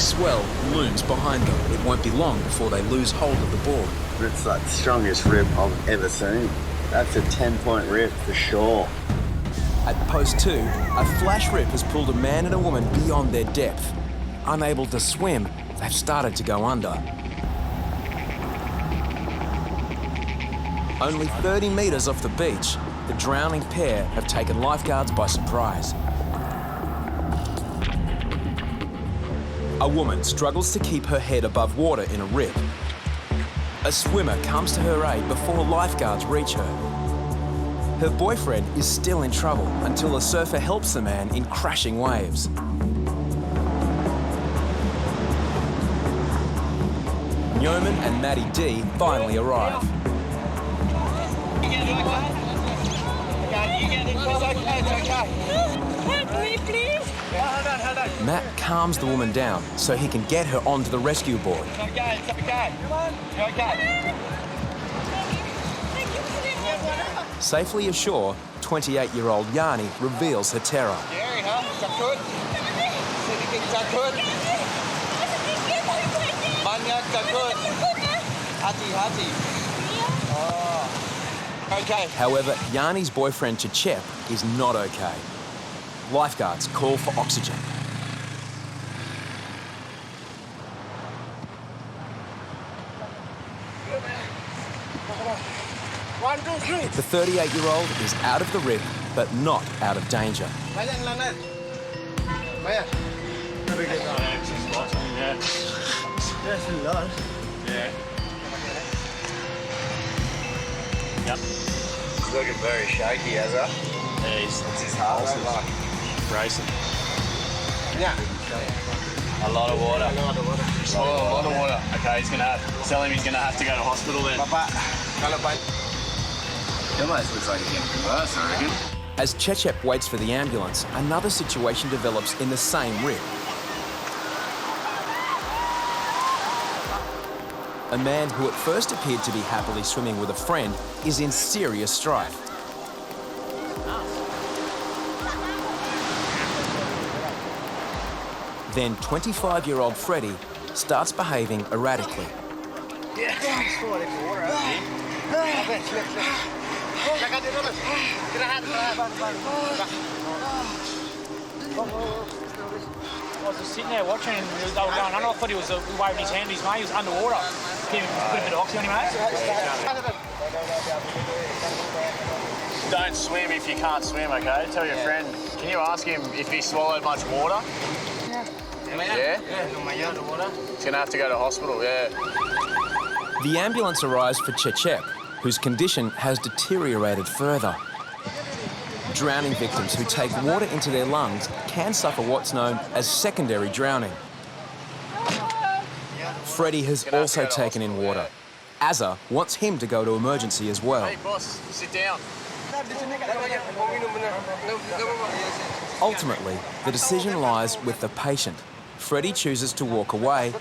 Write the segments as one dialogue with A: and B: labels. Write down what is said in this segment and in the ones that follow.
A: big swell looms behind them. It won't be long before they lose hold of the board.
B: It's like the strongest rip I've ever seen. That's a 10-point rip for sure.
A: At post 2, a flash rip has pulled a man and a woman beyond their depth. Unable to swim, they've started to go under. Only 30 metres off the beach, the drowning pair have taken lifeguards by surprise. A woman struggles to keep her head above water in a rip. A swimmer comes to her aid before lifeguards reach her. Her boyfriend is still in trouble until a surfer helps the man in crashing waves. Yeoman and Maddie D finally arrive. Matt calms the woman down so he can get her onto the rescue board. Safely ashore, 28-year-old Yanni reveals her terror. However, Yanni's boyfriend Chechep is not okay. Lifeguards call for oxygen. The 38-year-old is out of the rip, but not out of danger.
C: Yep.
B: He's looking very shaky, Ezra.
C: Yeah,
B: It's his heart
C: racing.
B: Yeah.
C: A lot of water.
B: A lot of water.
C: Oh, a lot of water. Okay, tell him he's gonna have to go to hospital then.
B: It almost looks like he's getting worse, I reckon.
A: As Chechep waits for the ambulance, another situation develops in the same rip. A man who at first appeared to be happily swimming with a friend is in serious strife. Then 25-year-old Freddie starts behaving erratically.
D: I was just sitting there watching him. They were going under. I thought he was waving his hand to his mate. He was underwater. Give him a bit of oxy on him, mate.
C: Don't swim if you can't swim, okay? Tell your friend. Can you ask him if he swallowed much water? Yeah? He's gonna have to go to hospital, yeah.
A: The ambulance arrives for Chechep, whose condition has deteriorated further. Drowning victims who take water into their lungs can suffer what's known as secondary drowning. Freddie has also taken in water. Azza wants him to go to emergency as well.
C: Hey, boss, sit down.
A: Ultimately, the decision lies with the patient. Freddie chooses to walk away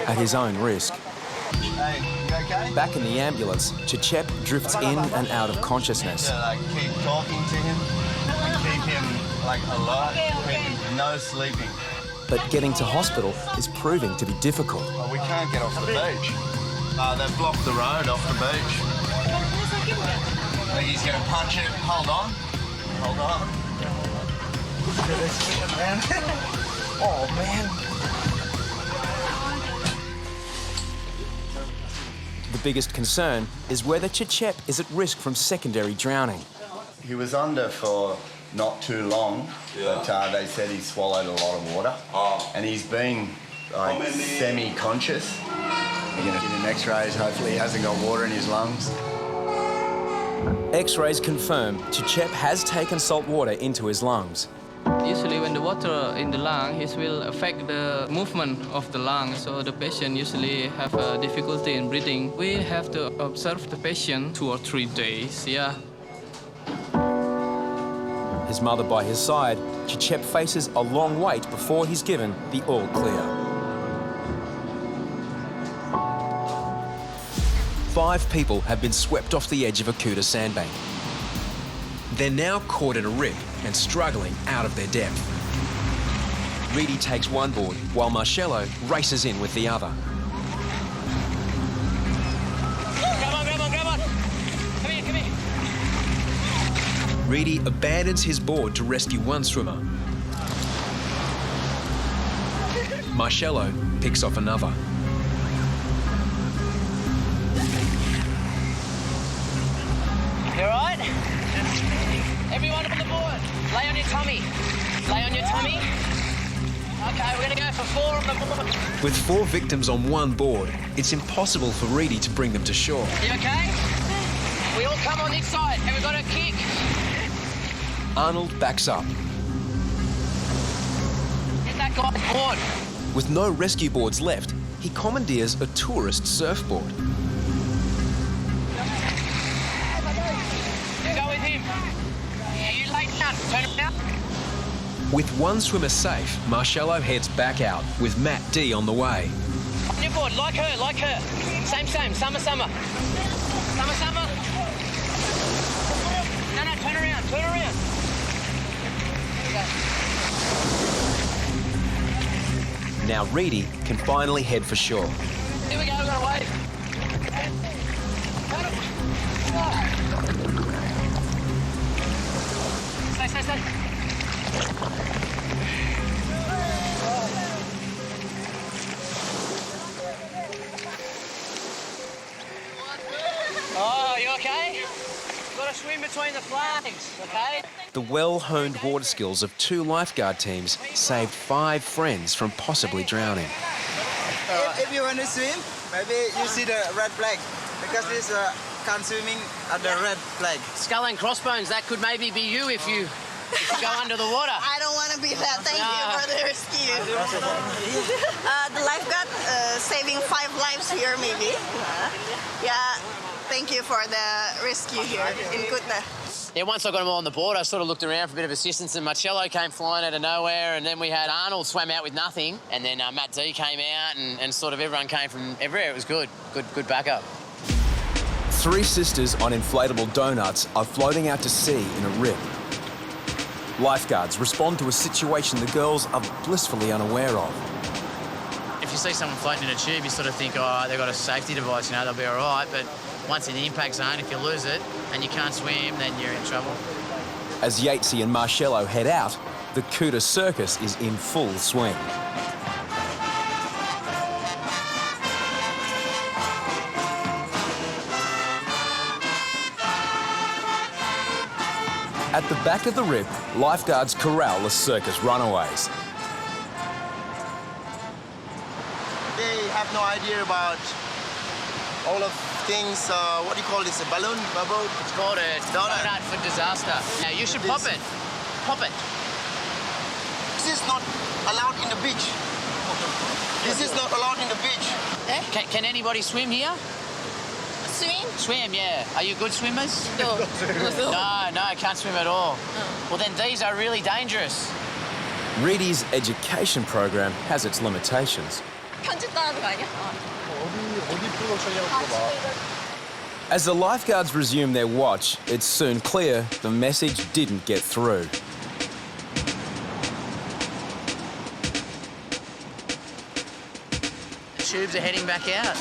A: at his own risk.
B: Hey, you okay?
A: Back in the ambulance, Chechep drifts in and out of consciousness.
B: Keep talking to him and keep him alert. No sleeping.
A: But getting to hospital is proving to be difficult.
B: Well, we can't get off the beach. They've blocked the road off the beach. I think he's going to punch it. Hold on. Hold on. Oh, man.
A: The biggest concern is whether Chechep is at risk from secondary drowning.
B: He was under for not too long, but they said he swallowed a lot of water. And he's been semi-conscious. We're going to give him x-rays. Hopefully he hasn't got water in his lungs.
A: X-rays confirm Chechep has taken salt water into his lungs.
E: Usually when the water in the lung, it will affect the movement of the lung, so the patient usually have a difficulty in breathing. We have to observe the patient 2 or 3 days, yeah.
A: His mother by his side, Chechep faces a long wait before he's given the all clear. 5 people have been swept off the edge of a Kuta sandbank. They're now caught in a rip and struggling out of their depth. Reedy takes one board, while Marcello races in with the other.
D: Grab on, grab on, grab on. Come here, come here.
A: Reedy abandons his board to rescue one swimmer. Marcello picks off another.
F: You all right? Everyone on the board, lay on your tummy. Lay on your tummy. Okay, we're gonna go for 4 on the board.
A: With 4 victims on one board, it's impossible for Reedy to bring them to shore.
F: You okay? We all come on this side and we've got to kick.
A: Arnold backs up.
F: Get that guy board.
A: With no rescue boards left, he commandeers a tourist surfboard.
F: You go with him. Yeah, you lay down. Turn around.
A: With one swimmer safe, Marcello heads back out with Matt D on the way.
F: On your board, like her, like her. Same, same. Summer, summer. Summer, summer. No, no, turn around, turn around.
A: Now Reedy can finally head for shore.
F: Here we go, we're gonna wave. Stay, stay, stay. Oh, you okay? Gotta swim between the flags, okay?
A: The well-honed water skills of 2 lifeguard teams saved 5 friends from possibly drowning.
G: If you want to swim, maybe you see the red flag because this can't swimming at the red flag.
F: Skull and crossbones, that could maybe be you if you go under the water.
H: I don't want to be that. Thank
F: No.
H: you for the rescue. The lifeguard saving 5 lives here, maybe. Yeah, thank you for the rescue here in Kuta.
F: Yeah, once I got them all on the board, I sort of looked around for a bit of assistance, and Marcello came flying out of nowhere, and then we had Arnold swam out with nothing, and then Matt D came out, and sort of everyone came from everywhere. It was good backup.
A: 3 sisters on inflatable donuts are floating out to sea in a rip. Lifeguards respond to a situation the girls are blissfully unaware of.
I: If you see someone floating in a tube, you sort of think, oh, they've got a safety device, you know, they'll be all right. But once in the impact zone, if you lose it and you can't swim, then you're in trouble.
A: As Yatesy and Marcello head out, the Kuta circus is in full swing. At the back of the rip, lifeguards corral the circus runaways.
G: They have no idea about all of things. What do you call this? A balloon, bubble?
I: It's called a donut for disaster. Now, you should pop it. Pop it.
G: This is not allowed in the beach. This is not allowed in the beach.
I: Can anybody swim here?
H: Swim?
I: Swim, yeah. Are you good swimmers?
H: No.
I: No, can't swim at all. Well, then these are really dangerous.
A: Reedy's education program has its limitations.
H: 편집 따는 거 아니야?
A: As the lifeguards resume their watch, it's soon clear the message didn't get through.
I: The tubes are heading back out.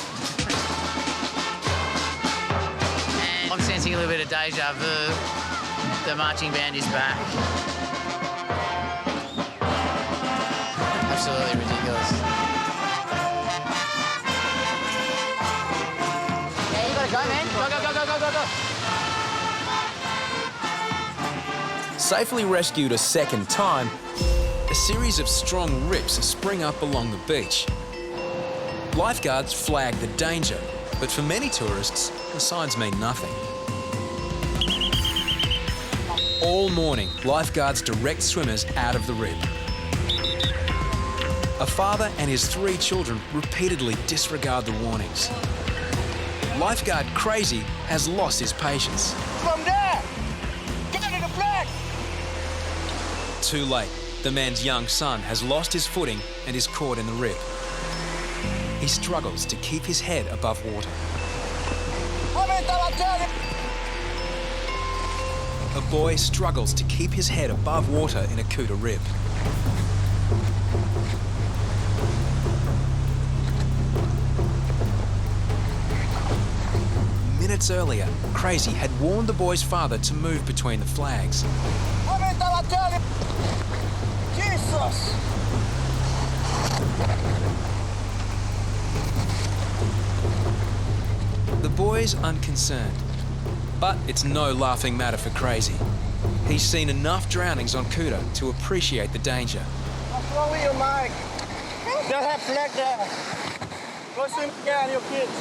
I: And I'm sensing a little bit of deja vu. The marching band is back. Absolutely ridiculous. Yeah, you gotta go, man. Go.
A: Safely rescued a second time, a series of strong rips spring up along the beach. Lifeguards flag the danger, but for many tourists, the signs mean nothing. All morning, lifeguards direct swimmers out of the rip. A father and his 3 children repeatedly disregard the warnings. Lifeguard Crazy has lost his patience.
G: From there! Get to the flag!
A: Too late, the man's young son has lost his footing and is caught in the rip. He struggles to keep his head above water. A boy struggles to keep his head above water in a Kuta rip. minutes earlier, Crazy had warned the boy's father to move between the flags.
G: Jesus!
A: The boy's unconcerned, but it's no laughing matter for Crazy. He's seen enough drownings on Kuta to appreciate the danger.
G: What's wrong with you, Mike? They'll have flag there. Go swim again, your kids.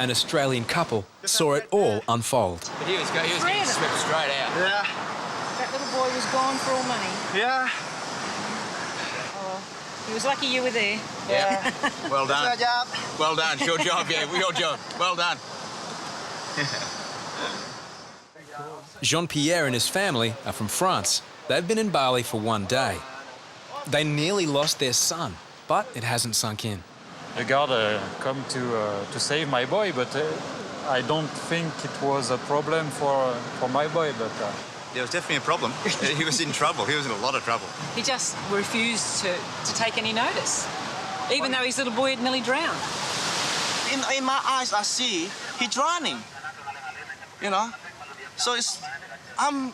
A: An Australian couple saw it all unfold.
I: But he was getting swept straight out.
G: Yeah.
J: That little boy was gone for all money.
G: Yeah.
J: He was lucky you were there.
G: Yeah.
B: Well done.
G: Good job.
B: Well done. Your job, yeah. Your job. Well done.
A: Jean-Pierre and his family are from France. They've been in Bali for one day. They nearly lost their son, but it hasn't sunk in.
K: The guard come to save my boy, but I don't think it was a problem for my boy. But
B: There was definitely a problem. He was in trouble. He was in a lot of trouble.
J: He just refused to take any notice, even though his little boy had nearly drowned.
G: In my eyes, I see he drowning. You know, so it's I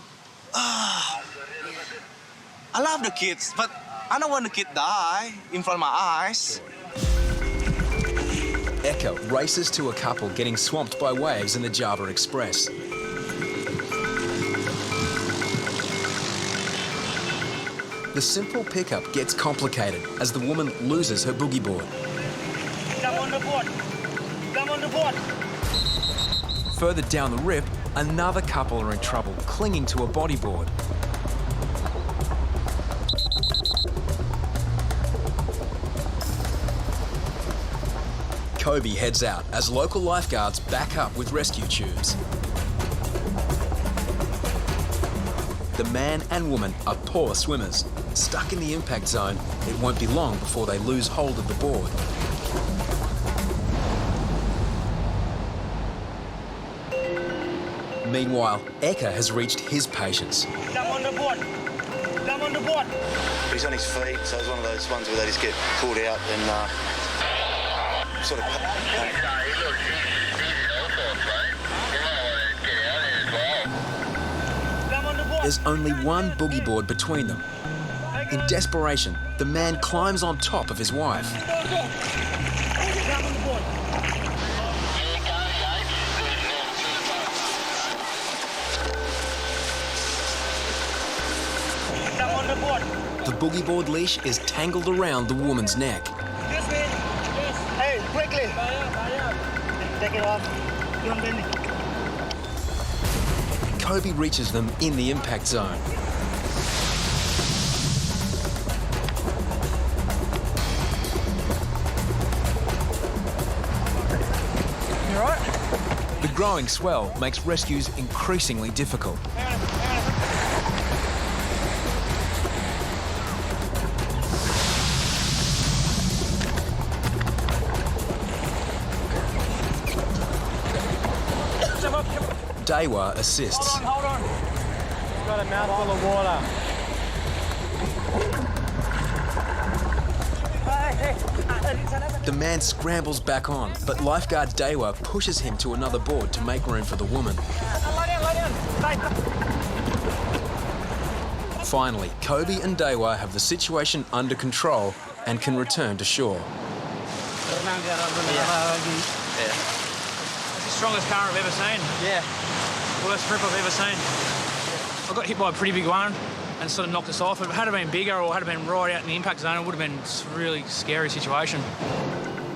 G: love the kids, but I don't want the kid die in front of my eyes.
A: Eka races to a couple getting swamped by waves in the Java Express. The simple pickup gets complicated as the woman loses her boogie board.
G: Come on the board. Come on the board.
A: Further down the rip, another couple are in trouble, clinging to a bodyboard. Kobe heads out as local lifeguards back up with rescue tubes. The man and woman are poor swimmers. Stuck in the impact zone, it won't be long before they lose hold of the board. Meanwhile, Eka has reached his patience.
G: Come on the board. Come on the board.
B: He's on his feet, so it's one of those ones where they just get pulled out and sort of...
A: There's only one boogie board between them. In desperation, the man climbs on top of his wife. The boogie board leash is tangled around the woman's neck.
G: Hey, quickly. Take it off.
A: Kobe reaches them in the impact zone.
G: You all right?
A: The growing swell makes rescues increasingly difficult. Dewa assists.
D: Hold on. We've got a mouthful of water.
A: The man scrambles back on, but lifeguard Dewa pushes him to another board to make room for the woman.
D: Lay down.
A: Finally, Kobe and Dewa have the situation under control and can return to shore.
D: It's the strongest current I've ever seen.
G: Yeah.
D: Worst rip I've ever seen. I got hit by a pretty big one and sort of knocked us off. If it had been bigger or had it been right out in the impact zone, it would have been a really scary situation.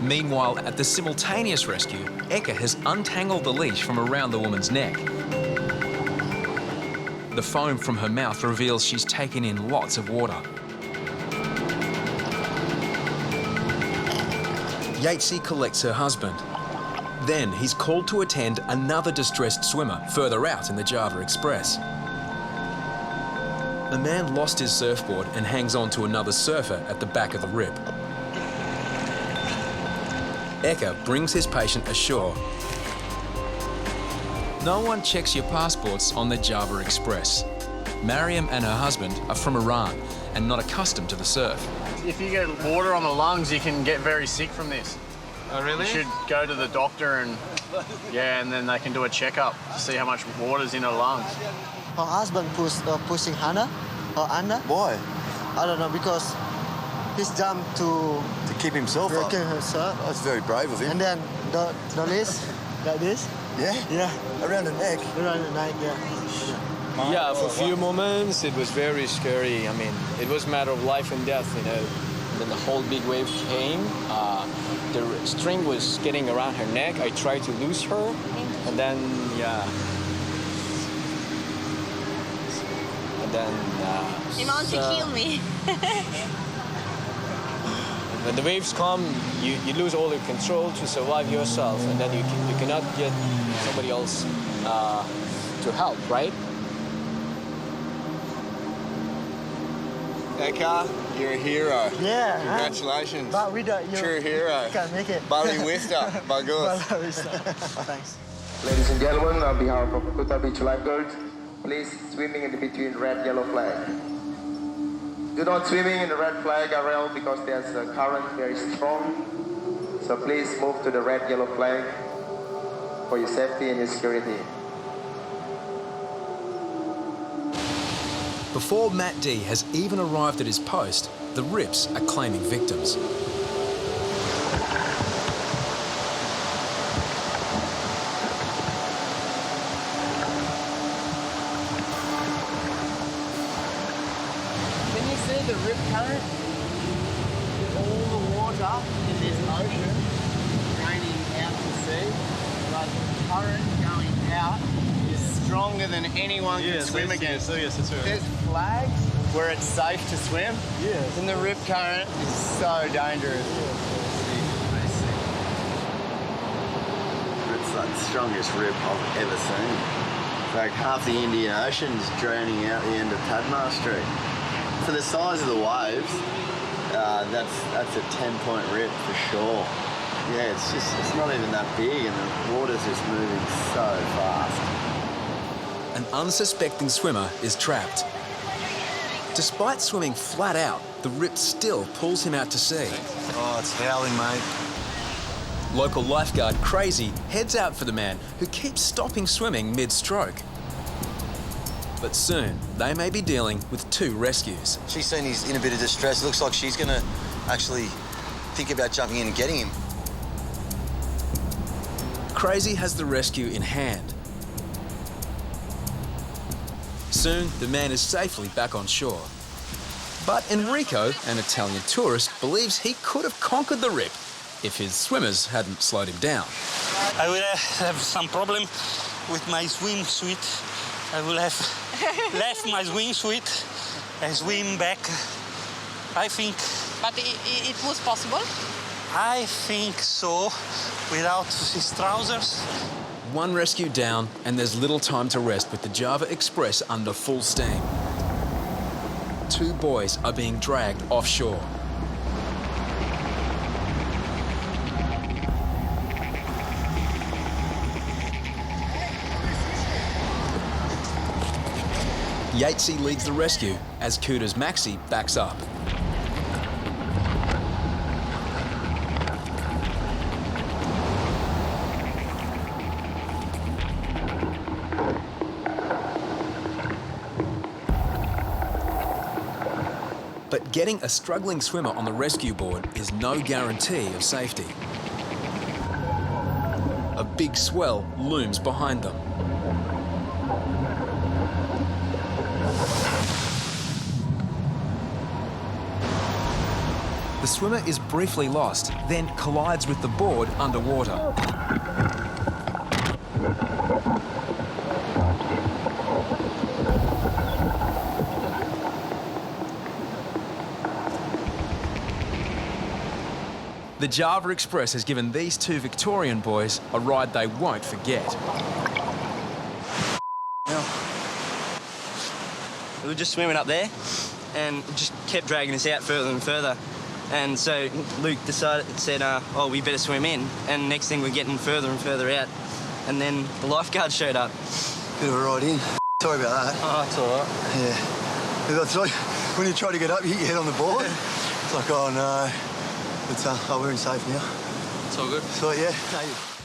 A: Meanwhile, at the simultaneous rescue, Eka has untangled the leash from around the woman's neck. The foam from her mouth reveals she's taken in lots of water. Yatesy collects her husband. Then he's called to attend another distressed swimmer further out in the Java Express. The man lost his surfboard and hangs on to another surfer at the back of the rip. Eka brings his patient ashore. No one checks your passports on the Java Express. Mariam and her husband are from Iran and not accustomed to the surf.
C: If you get water on the lungs, you can get very sick from this.
B: Oh, really?
C: You should go to the doctor and, yeah, and then they can do a checkup to see how much water's in her lungs.
L: Her husband pushing Hannah, or Anna.
B: Why?
L: I don't know, because he's jumped to
B: keep himself up.
L: Keep himself.
B: That's very brave of him.
L: And then the list, like this.
B: Yeah?
L: Yeah.
B: Around the neck?
L: Around the neck, yeah.
M: Yeah, for a few moments it was very scary. I mean, it was a matter of life and death, you know. And then the whole big wave came. The string was getting around her neck. I tried to loose her, and then, yeah. And then...
H: You want to kill me.
M: When the waves come, you lose all your control to survive yourself, and then you cannot get somebody else to help, right?
B: Eka, you're a hero.
L: Yeah.
B: Congratulations.
L: But we don't.
B: True hero.
L: You can make it.
B: Bali Vista, bagus.
L: Bali Vista. Thanks.
N: Ladies and gentlemen, on behalf of Bondi Beach Lifeguards, please swimming in between red yellow flag. Do not swimming in the red flag area because there's a current very strong. So please move to the red yellow flag for your safety and your security.
A: Before Matt D has even arrived at his post, the Rips are claiming victims.
F: Can you see the rip current? All the water in this ocean draining out to sea. Like the current going out is stronger than anyone can swim against. There's flags where it's safe to swim.
L: Yes.
F: And the rip current is so dangerous.
B: It's like the strongest rip I've ever seen. Like half the Indian Ocean's drowning out the end of Tadmar Street. For the size of the waves, that's a 10-point rip for sure. Yeah, it's not even that big, and the water's just moving so fast.
A: An unsuspecting swimmer is trapped. Despite swimming flat out, the Rip still pulls him out to sea.
B: Oh, it's howling, mate.
A: Local lifeguard Crazy heads out for the man who keeps stopping swimming mid-stroke. But soon, they may be dealing with two rescues.
B: She's seen he's in a bit of distress. It looks like she's going to actually think about jumping in and getting him.
A: Crazy has the rescue in hand. Soon, the man is safely back on shore. But Enrico, an Italian tourist, believes he could have conquered the Rip if his swimmers hadn't slowed him down.
O: I will have some problem with my swimsuit. I will have left my swimsuit and swim back. I think...
H: But it was possible?
O: I think so, without his trousers.
A: One rescue down, and there's little time to rest with the Java Express under full steam. Two boys are being dragged offshore. Yatesy leads the rescue as Cooter's Maxi backs up. But getting a struggling swimmer on the rescue board is no guarantee of safety. A big swell looms behind them. The swimmer is briefly lost, then collides with the board underwater. The Java Express has given these two Victorian boys a ride they won't forget.
P: We were just swimming up there and it just kept dragging us out further and further. And so Luke said, oh, we better swim in. And next thing we're getting further and further out. And then the lifeguard showed up.
B: Bit of a ride in. Sorry about that.
P: Oh, it's all right.
B: Yeah.
Q: It's like when you try to get up, you hit your head on the board. It's like, oh no. But we're in safe now.
E: It's all good.
Q: So yeah.